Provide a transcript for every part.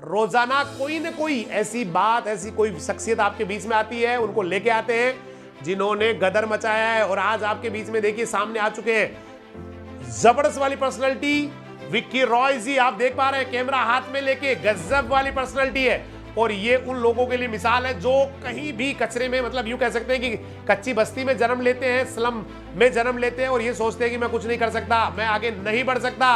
रोजाना कोई न कोई ऐसी बात, ऐसी कोई शख्सियत आपके बीच में आती है, उनको लेके आते हैं जिन्होंने गदर मचाया है। और आज आपके बीच में देखिए सामने आ चुके हैं जबरदस्त वाली पर्सनैलिटी विक्की रॉय जी। आप देख पा रहे हैं कैमरा हाथ में लेके, गजब वाली पर्सनैलिटी है। और ये उन लोगों के लिए मिसाल है जो कहीं भी कचरे में, मतलब यूं कह सकते हैं कि कच्ची बस्ती में जन्म लेते हैं, स्लम में जन्म लेते हैं और ये सोचते हैं कि मैं कुछ नहीं कर सकता, मैं आगे नहीं बढ़ सकता।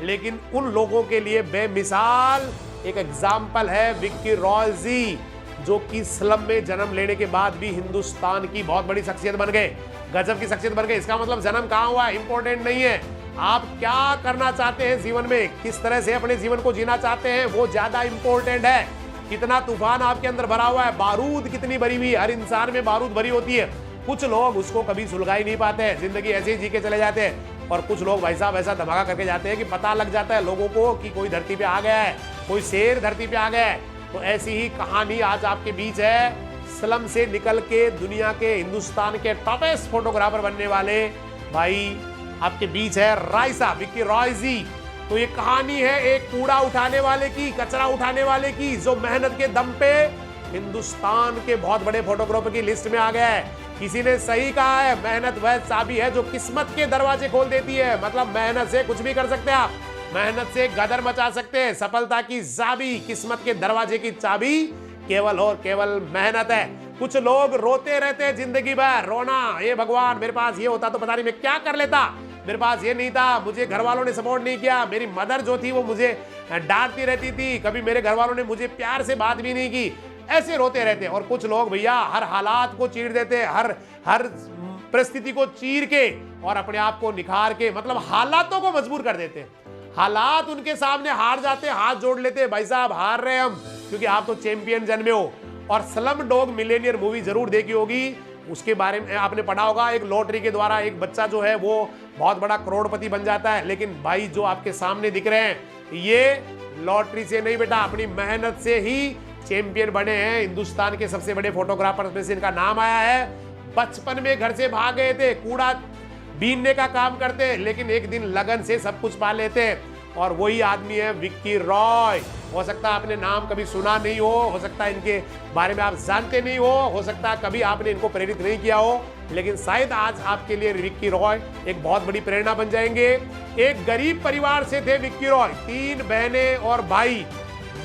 लेकिन उन लोगों के लिए बेमिसाल एक एग्जाम्पल है विक्की रॉय जी, जो कि स्लम में जन्म लेने के बाद भी हिंदुस्तान की बहुत बड़ी शख्सियत बन गए, गजब की शख्सियत बन गए। इसका मतलब जन्म कहां हुआ इंपॉर्टेंट नहीं है, आप क्या करना चाहते हैं जीवन में, किस तरह से अपने जीवन को जीना चाहते हैं, वो ज्यादा इंपॉर्टेंट है। कितना तूफान आपके अंदर भरा हुआ है, बारूद कितनी भरी हुई, हर इंसान में बारूद भरी होती है। कुछ लोग उसको कभी सुलगा ही नहीं पाते हैं, जिंदगी ऐसे ही जी के चले जाते हैं। और कुछ लोग भाई साहब ऐसा धमाका करके जाते हैं कि पता लग जाता है लोगों को कि कोई धरती पे आ गया है, कोई शेर धरती पे आ गया है। तो ऐसी ही कहानी आज आपके बीच है। स्लम से निकल के दुनिया के, हिंदुस्तान के टॉपेस्ट फोटोग्राफर बनने वाले भाई आपके बीच है रायसा विक्की रॉय जी। तो ये कहानी है एक कूड़ा उठाने वाले की, कचरा उठाने वाले की, जो मेहनत के दम पे हिंदुस्तान के बहुत बड़े फोटोग्राफर की लिस्ट में आ गया है। किसी ने सही कहा है, मेहनत वह चाबी है जो किस्मत के दरवाजे खोल देती है। मतलब मेहनत से कुछ भी कर सकते हैं आप, मेहनत से गदर मचा सकते हैं। सफलता की चाबी, किस्मत के दरवाजे की चाबी केवल और केवल मेहनत है। कुछ लोग रोते रहते हैं जिंदगी भर, रोना, ये भगवान मेरे पास ये होता तो पता नहीं मैं क्या कर लेता, मेरे पास ये नहीं था, मुझे घर वालों ने सपोर्ट नहीं किया, मेरी मदर जो थी वो मुझे डांटती रहती थी, कभी मेरे घर वालों ने मुझे प्यार से बात भी नहीं की। ऐसे रोते रहते हैं। और कुछ लोग भैया हर हालात को चीर देते हैं, हर परिस्थिति को चीर के और अपने आप को निखार के, मतलब हालातों को मजबूर कर देते हैं। हालात उनके सामने हार जाते, हाथ जोड़ लेते, भाई साहब हार रहे हम, क्योंकि आप तो चैंपियन जन्मे हो। और स्लम डॉग मिलेनियर मूवी जरूर देखी होगी, उसके बारे में आपने पढ़ा होगा। एक लॉटरी के द्वारा एक बच्चा जो है वो बहुत बड़ा करोड़पति बन जाता है। लेकिन भाई जो आपके सामने दिख रहे हैं ये लॉटरी से नहीं बेटा, अपनी मेहनत से ही चैंपियन बने हैं। हिंदुस्तान के सबसे बड़े फोटोग्राफर में से इनका नाम आया है। बचपन में घर से भाग गए थे, कूड़ा बीनने का काम करते, लेकिन एक दिन लगन से सब कुछ पा लेते। और वही आदमी है विक्की रॉय। हो सकता है आपने नाम कभी सुना नहीं हो सकता है इनके बारे में आप जानते नहीं हो सकता है कभी आपने इनको प्रेरित नहीं किया हो, लेकिन शायद आज आपके लिए विक्की रॉय एक बहुत बड़ी प्रेरणा बन जाएंगे। एक गरीब परिवार से थे विक्की रॉय, 3 बहनें और भाई।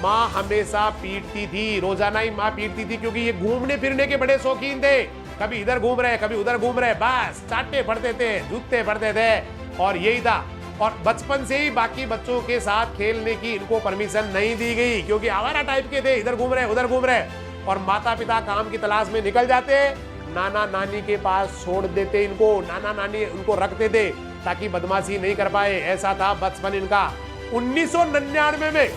माँ हमेशा पीटती थी, रोजाना ही माँ पीटती थी, क्योंकि ये घूमने फिरने के बड़े शौकीन थे। कभी इधर घूम रहे, कभी उधर घूम रहे, बस चाटे पड़ते थे, जूते पड़ते थे, और यही था। और बचपन से ही बाकी बच्चों के साथ खेलने की इनको परमिशन नहीं दी गई, क्योंकि आवारा टाइप के थे, इधर घूम रहे उधर घूम रहे। और माता पिता काम की तलाश में निकल जाते, नाना नानी के पास छोड़ देते इनको, नाना नानी उनको रखते थे ताकि बदमाशी नहीं कर पाए। ऐसा था बचपन इनका। 1999 में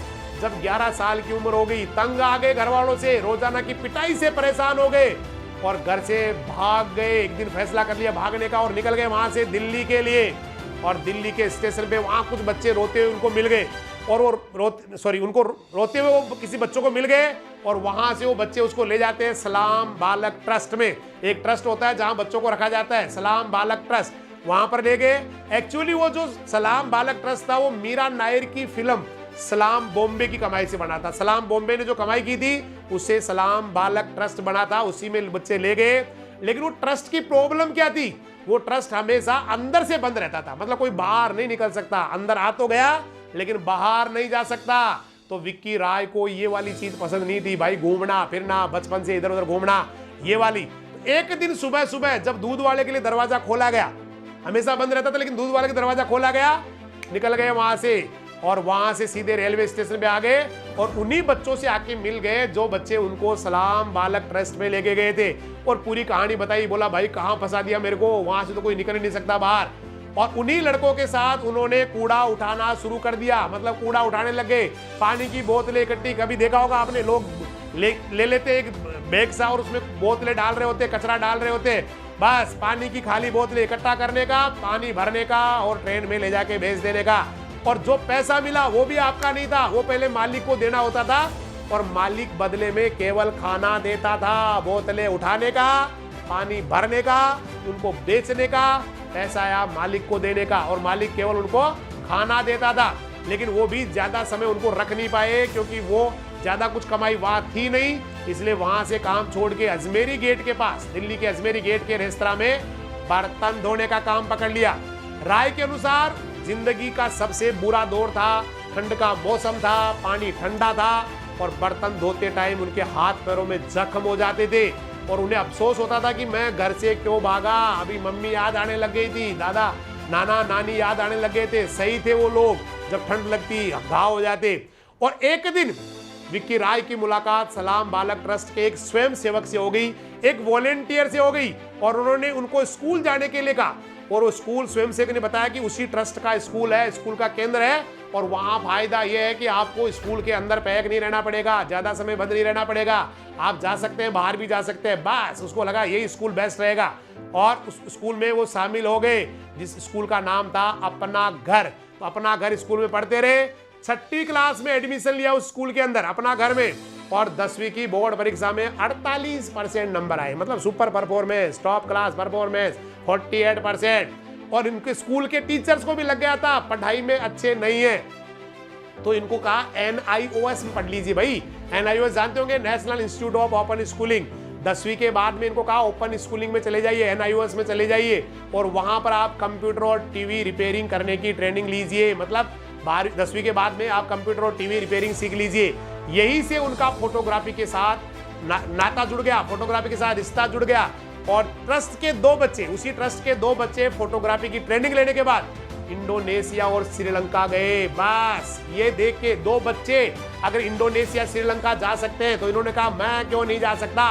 जब 11 साल की उम्र हो गई, तंग आ गए घर वालों से, रोजाना की पिटाई से परेशान हो गए और घर से भाग गए। एक दिन फैसला कर लिया भागने का और निकल गए वहां से दिल्ली के लिए। और दिल्ली के स्टेशन पे वहां कुछ बच्चे रोते हुए उनको मिल गए, और वो उनको रोते हुए वो किसी बच्चों को मिल गए, और वहां से वो बच्चे उसको ले जाते हैं सलाम बालक ट्रस्ट में। एक ट्रस्ट होता है जहां बच्चों को रखा जाता है, सलाम बालक ट्रस्ट, वहां पर ले गए। एक्चुअली वो जो सलाम बालक ट्रस्ट था वो मीरा नायर की फिल्म सलाम बॉम्बे की कमाई से बना था। सलाम बॉम्बे ने जो कमाई की थी उससे सलाम बालक ट्रस्ट बना था, उसी में बच्चे ले गए। लेकिन वो ट्रस्ट की प्रॉब्लम क्या थी, वो ट्रस्ट हमेशा अंदर से बंद रहता था, मतलब कोई बाहर नहीं निकल सकता। अंदर आ तो गया लेकिन बाहर नहीं जा सकता। तो विक्की रॉय को ये वाली चीज पसंद नहीं थी भाई, घूमना फिरना, बचपन से इधर उधर घूमना, ये वाली। तो एक दिन सुबह सुबह जब दूध वाले के लिए दरवाजा खोला गया, हमेशा बंद रहता था लेकिन दूध वाले का दरवाजा खोला गया, निकल गए वहां से, और वहां से सीधे रेलवे स्टेशन पे आ गए और उन्हीं बच्चों से आके मिल गए जो बच्चे उनको सलाम बालक ट्रस्ट में लेके गए थे। और पूरी कहानी बताई, बोला भाई कहां फंसा दिया मेरे को, वहां से तो कोई निकल ही नहीं सकता बाहर। और उन्हीं लड़कों के साथ उन्होंने कूड़ा उठाना शुरू कर दिया, मतलब कूड़ा उठाने लगे। पानी की बोतलें इकट्ठी, कभी देखा होगा आपने, लोग ले लेते एक बैग सा और उसमें बोतलें डाल रहे होते, कचरा डाल रहे होते, बस पानी की खाली बोतलें इकट्ठा करने का, पानी भरने का और ट्रेन में ले जाके भेज देने का। और जो पैसा मिला वो भी आपका नहीं था, वो पहले मालिक को देना होता था, और मालिक बदले में केवल खाना देता था। बोतलें उठाने का, पानी भरने का, उनको बेचने का, पैसा आया मालिक को देने का, और मालिक केवल उनको खाना देता था। लेकिन वो भी ज्यादा समय उनको रख नहीं पाए, क्योंकि वो ज्यादा कुछ कमाई वहां थी नहीं, इसलिए वहां से काम छोड़ के अजमेरी गेट के पास, दिल्ली के अजमेरी गेट के रेस्तरां में बर्तन धोने का काम पकड़ लिया। राय के अनुसार जिंदगी का सबसे बुरा दौर था, ठंड का मौसम था, पानी ठंडा था और बर्तन धोते टाइम उनके हाथ पैरों में जख्म हो जाते थे और उन्हें अफसोस होता था कि मैं घर से क्यों भागा, अभी मम्मी याद आने लग गई थी, दादा नाना नानी याद आने लग गए थे। सही थे वो लोग, जब ठंड लगती घाव हो जाते। और एक दिन विक्की राय की मुलाकात सलाम बालक ट्रस्ट के एक स्वयं सेवक से हो गई, एक वॉलेंटियर से हो गई और उन्होंने उनको स्कूल जाने के लिए कहा और वो स्कूल स्वयं सेवक ने बताया कि उसी ट्रस्ट का स्कूल है, स्कूल का केंद्र है और वहां फायदा यह है कि आपको स्कूल के अंदर पैक नहीं रहना पड़ेगा, ज्यादा समय बंद नहीं रहना पड़ेगा, आप जा सकते हैं, बाहर भी जा सकते हैं। बस उसको लगा यही स्कूल बेस्ट रहेगा और उस स्कूल में वो शामिल हो गए, जिस स्कूल का नाम था अपना घर। तो अपना घर स्कूल में पढ़ते रहे, 6ठी क्लास में एडमिशन लिया उस स्कूल के अंदर अपना घर में और 10वीं की बोर्ड परीक्षा में 48% नंबर आए, मतलब super performance, top class performance 48%। और इनके स्कूल के टीचर्स को भी लग गया था पढ़ाई में अच्छे नहीं है, तो इनको कहा NIOS में पढ़ लीजिए भाई। NIOS जानते होंगे, national institute of open schooling. 10वीं के बाद में इनको कहा ओपन स्कूलिंग में चले जाइए, NIOS में चले जाइए और वहां पर आप कंप्यूटर और टीवी रिपेयरिंग करने की ट्रेनिंग लीजिए, मतलब 10वीं के बाद में आप कंप्यूटर और टीवी रिपेयरिंग सीख लीजिए। यही से उनका फोटोग्राफी के साथ नाता जुड़ गया, फोटोग्राफी के साथ रिश्ता जुड़ गया और ट्रस्ट के 2 बच्चे, उसी ट्रस्ट के 2 बच्चे फोटोग्राफी की ट्रेनिंग लेने के बाद इंडोनेशिया और श्रीलंका गए। बस ये देख के 2 बच्चे अगर इंडोनेशिया श्रीलंका जा सकते हैं तो इन्होंने कहा मैं क्यों नहीं जा सकता,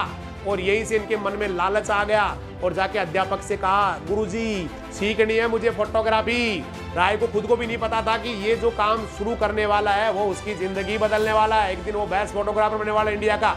और यही से इनके मन में लालच आ गया और जाके अध्यापक से कहा गुरुजी सीखनी है मुझे फोटोग्राफी। राय को खुद को भी नहीं पता था कि ये जो काम शुरू करने वाला है वो उसकी जिंदगी बदलने वाला है, एक दिन वो बेस्ट फोटोग्राफर बनने वाला है इंडिया का।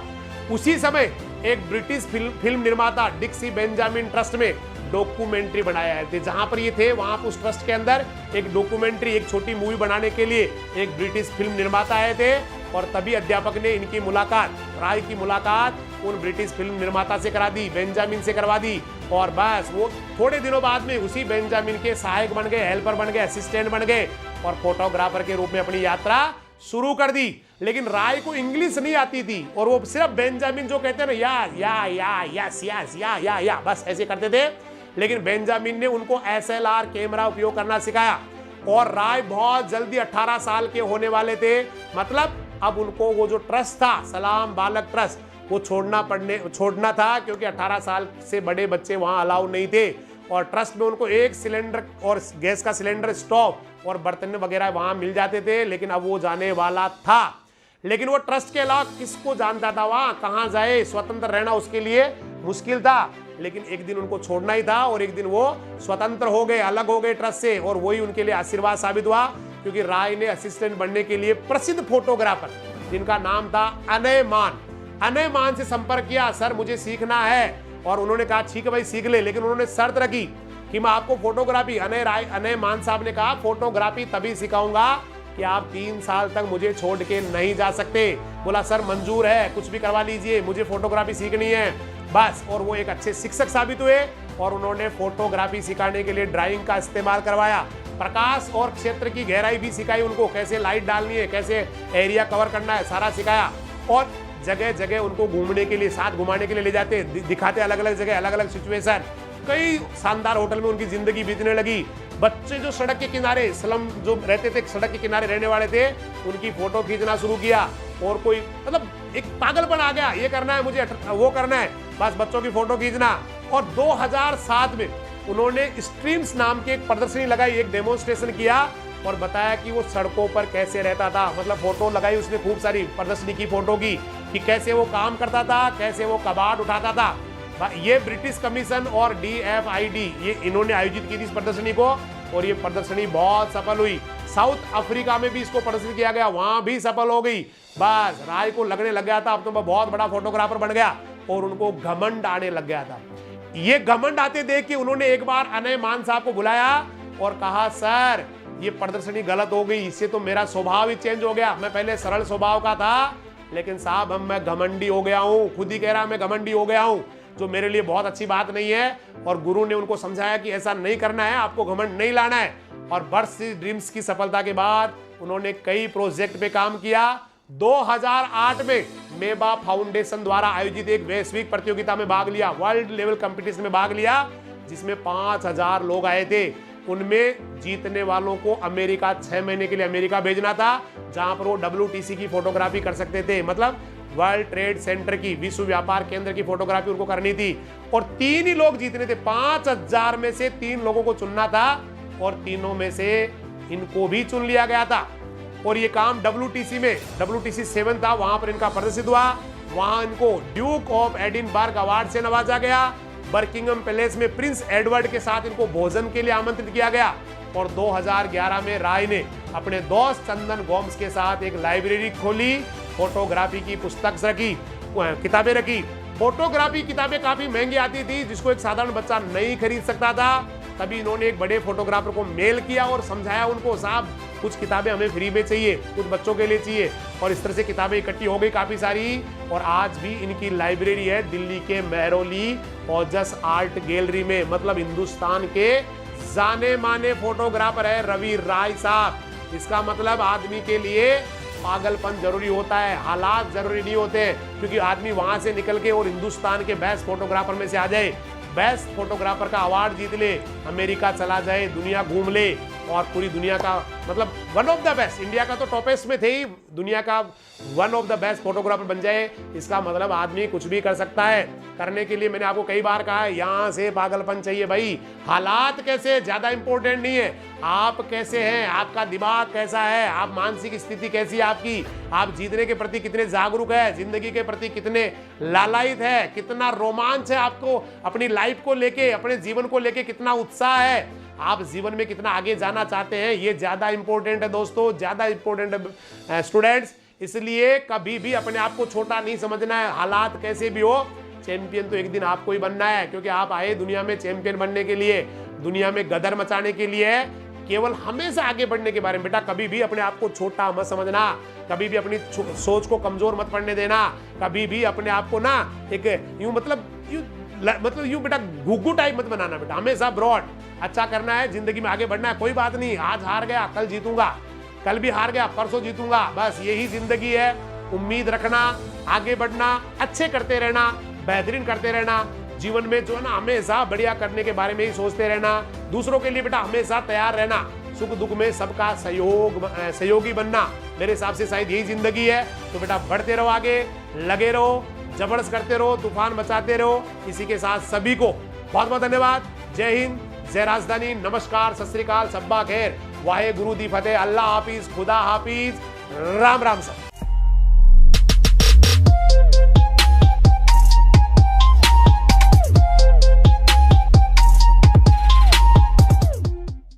उसी समय एक ब्रिटिश फिल्म निर्माता डिक्सी बेंजामिन ट्रस्ट में डॉक्यूमेंट्री बनाया थे, जहां पर ये थे वहां पर उस ट्रस्ट के अंदर एक डॉक्यूमेंट्री, एक छोटी मूवी बनाने के लिए एक ब्रिटिश फिल्म निर्माता आए थे और तभी अध्यापक ने इनकी मुलाकात, राय की मुलाकात उन ब्रिटिश फिल्म निर्माता से करा दी, बेंजामिन से करवा दी और बस वो थोड़े दिनों बाद में उसी बेंजामिन के सहायक बन गए, हेल्पर बन गए, असिस्टेंट बन गए और फोटोग्राफर के रूप में अपनी यात्रा शुरू कर दी। लेकिन राय को इंग्लिश नहीं आती थी और वो सिर्फ बेंजामिन जो कहते हैं ना या बस ऐसे करते थे, लेकिन बेंजामिन ने उनको SLR कैमरा उपयोग करना सिखाया और राय बहुत जल्दी 18 साल के होने वाले थे, मतलब अब उनको वो जो ट्रस्ट था सलाम बालक ट्रस्ट वो छोड़ना था क्योंकि 18 साल से बड़े बच्चे वहां अलाउ नहीं थे और ट्रस्ट में उनको एक सिलेंडर और गैस का सिलेंडर, स्टोव और बर्तन वगैरह वहां मिल जाते थे, लेकिन अब वो जाने वाला था। लेकिन वो ट्रस्ट के अलावा किसको जानता था वहां कहां जाए, स्वतंत्र रहना उसके लिए मुश्किल था, लेकिन एक दिन उनको छोड़ना ही था और एक दिन वो स्वतंत्र हो गए, अलग हो गए ट्रस्ट से और वही उनके लिए आशीर्वाद साबित हुआ क्योंकि राय ने असिस्टेंट बनने के लिए प्रसिद्ध फोटोग्राफर जिनका नाम था अनय मान से संपर्क किया, सर मुझे सीखना है, और उन्होंने कहा ठीक है भाई सीख ले, लेकिन उन्होंने शर्त रखी कि मैं आपको फोटोग्राफी, अनय मान साहब ने कहा फोटोग्राफी तभी सिखाऊंगा कि आप 3 साल तक मुझे छोड़ के नहीं जा सकते। बोला सर मंजूर है, कुछ भी करवा लीजिए, मुझे फोटोग्राफी सीखनी है बस। और वो एक अच्छे शिक्षक साबित हुए और उन्होंने फोटोग्राफी सिखाने के लिए ड्राइंग का इस्तेमाल करवाया, प्रकाश और क्षेत्र की गहराई भी सिखाई उनको, कैसे लाइट डालनी है, कैसे एरिया कवर करना है, सारा सिखाया और जगह जगह उनको घूमने के लिए, साथ घुमाने के लिए ले जाते, दिखाते अलग अलग जगह, अलग अलग सिचुएशन। कई शानदार होटल में उनकी जिंदगी बीतने लगी। बच्चे जो सड़क के किनारे, स्लम जो रहते थे, सड़क के किनारे रहने वाले थे, उनकी फोटो खींचना शुरू किया और कोई मतलब एक पागलपन आ गया, ये करना है मुझे, वो करना है, बस बच्चों की फोटो खींचना। और 2007 में उन्होंने स्ट्रीम्स नाम की एक प्रदर्शनी लगाई, एक डेमोन्स्ट्रेशन किया और बताया कि वो सड़कों पर कैसे रहता था, मतलब फोटो लगाई उसने, खूब सारी प्रदर्शनी की फोटो की कि कैसे वो काम करता था, कैसे वो कबाड़ उठाता था। ये ब्रिटिश कमीशन और DFID ये इन्होंने आयोजित की थी इस प्रदर्शनी को और ये प्रदर्शनी बहुत सफल हुई। साउथ अफ्रीका में भी इसको प्रदर्शित किया गया, वहां भी सफल हो गई। बस राय को लगने लग गया था अब तो मैं बहुत बड़ा फोटोग्राफर बन गया और उनको घमंड आने लग गया था। ये घमंड आते देख के उन्होंने एक बार अनय मान साहब को बुलाया और कहा सर ये प्रदर्शनी गलत हो गई, इससे तो मेरा स्वभाव ही चेंज हो गया, मैं पहले सरल स्वभाव का था लेकिन साहब अब मैं घमंडी हो गया हूँ, खुद ही कह रहा मैं घमंडी हो गया हूँ, जो मेरे लिए बहुत अच्छी बात नहीं है। और गुरु ने उनको समझाया कि ऐसा नहीं करना है, आपको घमंड नहीं लाना है। और बर्ड्स ड्रीम्स की सफलता के बाद उन्होंने कई प्रोजेक्ट पे काम किया 2008 में मेबा फाउंडेशन द्वारा आयोजित एक वैश्विक प्रतियोगिता में भाग लिया, वर्ल्ड लेवल कंपटीशन में भाग लिया, जिसमें 5000 लोग आए थे। उनमें जीतने वालों को अमेरिका 6 महीने के लिए अमेरिका भेजना था, जहां पर वो WTC की फोटोग्राफी कर सकते थे, मतलब वर्ल्ड ट्रेड सेंटर की, विश्व व्यापार केंद्र की फोटोग्राफी उनको करनी थी। और 3 ही लोग जीतने थे, 5000 में से 3 लोगों को चुनना था और तीनों में से इनको भी चुन लिया गया था। और ये काम WTC में, WTC 7 था, वहां पर इनका प्रदर्शित हुआ। वहां इनको ड्यूक ऑफ एडिनबर्ग अवार्ड से नवाजा गया। बर्किंघम पैलेस में प्रिंस एडवर्ड के साथ इनको भोजन के लिए आमंत्रित किया गया। और 2011 में राय ने अपने दोस्त चंदन गोम्स के साथ एक लाइब्रेरी खोली, फोटोग्राफी की पुस्तक रखी, किताबें रखी। फोटोग्राफी किताबें काफी महंगी आती थी, जिसको एक साधारण बच्चा नहीं खरीद सकता था। तभी इन्होंने एक बड़े फोटोग्राफर को मेल किया और समझाया उनको, साहब कुछ किताबें हमें फ्री में चाहिए, कुछ बच्चों के लिए चाहिए। और इस तरह से किताबें इकट्ठी हो गई काफी सारी। और आज भी इनकी लाइब्रेरी है दिल्ली के मेहरौली ओजस आर्ट गैलरी में। मतलब हिंदुस्तान के जाने माने फोटोग्राफर है रवि राय साहब। इसका मतलब आदमी के लिए पागलपन जरूरी होता है, हालात जरूरी नहीं होते, क्योंकि आदमी वहां से निकल के और हिंदुस्तान के बेस्ट फोटोग्राफर में से आ जाए, बेस्ट फोटोग्राफर का अवार्ड जीत ले, अमेरिका चला जाए, दुनिया घूम ले और पूरी दुनिया का मतलब one of the best, India का तो टॉपेस्ट में थे ही, दुनिया का one of the best photographer बन जाए। इसका मतलब आदमी कुछ भी कर सकता है। करने के लिए मैंने आपको कई बार कहा है, यहां से पागलपन चाहिए भाई। हालात कैसे ज्यादा इंपॉर्टेंट नहीं है, आप कैसे हैं, आपका दिमाग कैसा है, आप मानसिक स्थिति कैसी है आपकी, आप जीतने के प्रति कितने जागरूक है, जिंदगी के प्रति कितने लालायित है, कितना रोमांच है आपको अपनी लाइफ को लेके, अपने जीवन को लेके कितना उत्साह है, आप जीवन में कितना आगे जाना चाहते हैं, ये ज्यादा इंपॉर्टेंट है दोस्तों, ज्यादा इंपॉर्टेंट है स्टूडेंट्स। इसलिए कभी भी अपने आप को छोटा नहीं समझना है, हालात कैसे भी हो। चैंपियन तो एक दिन आपको ही बनना है, क्योंकि आप आए दुनिया में चैंपियन बनने के लिए, दुनिया में गदर मचाने के लिए, केवल हमेशा आगे बढ़ने के बारे में। बेटा कभी भी अपने आप को छोटा मत समझना, कभी भी अपनी सोच को कमजोर मत पड़ने देना, कभी भी अपने आप को ना एक यूं मतलब यूं बेटा गुग्गू टाइप मत बनाना। बेटा हमेशा ब्रॉड, अच्छा करना है, जिंदगी में आगे बढ़ना है। कोई बात नहीं, आज हार गया कल जीतूंगा, कल भी हार गया परसों जीतूंगा, बस यही जिंदगी है। उम्मीद रखना, आगे बढ़ना, अच्छे करते रहना, बेहतरीन करते रहना। जीवन में जो है ना हमेशा बढ़िया करने के बारे में ही सोचते रहना। दूसरों के लिए बेटा हमेशा तैयार रहना, सुख दुख में सबका सहयोगी बनना। मेरे हिसाब से शायद यही जिंदगी है। तो बेटा बढ़ते रहो, आगे लगे रहो, जबरदस्त करते रहो, तूफान मचाते रहो। इसी के साथ सभी को बहुत बहुत धन्यवाद। जय हिंद, जय राजधानी, नमस्कार, सत श्री अकाल, सब्बा खैर, वाहे गुरु दी फतेह, अल्लाह हाफिज, खुदा हाफिज, राम राम सब।